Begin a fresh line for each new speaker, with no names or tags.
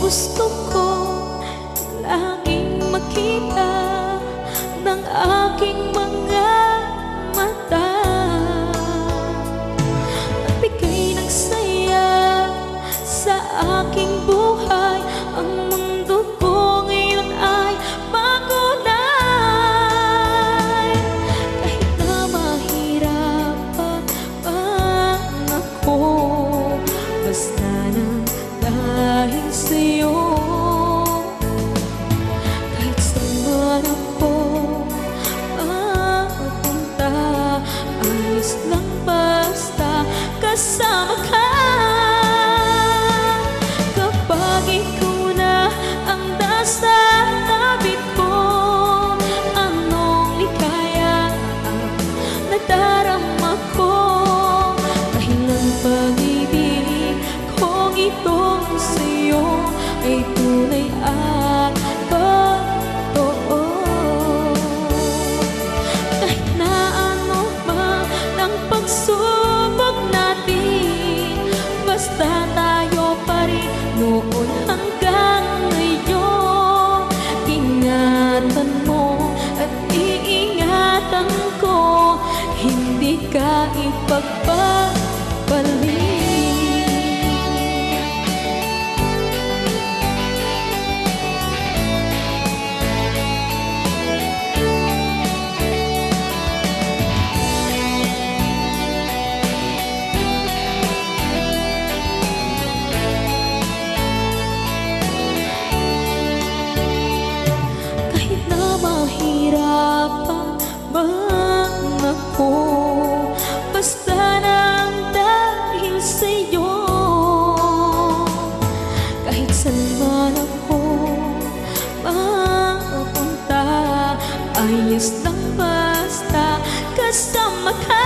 Gusto ko laging makita ng aking mga mata. Nagbigay ng saya sa aking buhay. Ang mundo ko ngayon ay makulay. Kahit na mahirapan ako, basta nang dahil sa'yo. Kahit saan man ako mapunta, ayos lang basta kasama ka. Kapag ikaw na ang nasa tabi ko, anong likaya ang nadarama ko. Dahil ang pag-ibig kong itong sa'yo ay tunay at totoo. Kahit na ano man ang pagsubok natin, basta tayo pa rin noon hanggang ngayon. Ingatan mo at iingatan ko, hindi ka ipagpapalik. Kahit na mahirapan man ako, basta nang dahil sa'yo. Kahit saan man ako mapunta, ayos lang basta kasama ka.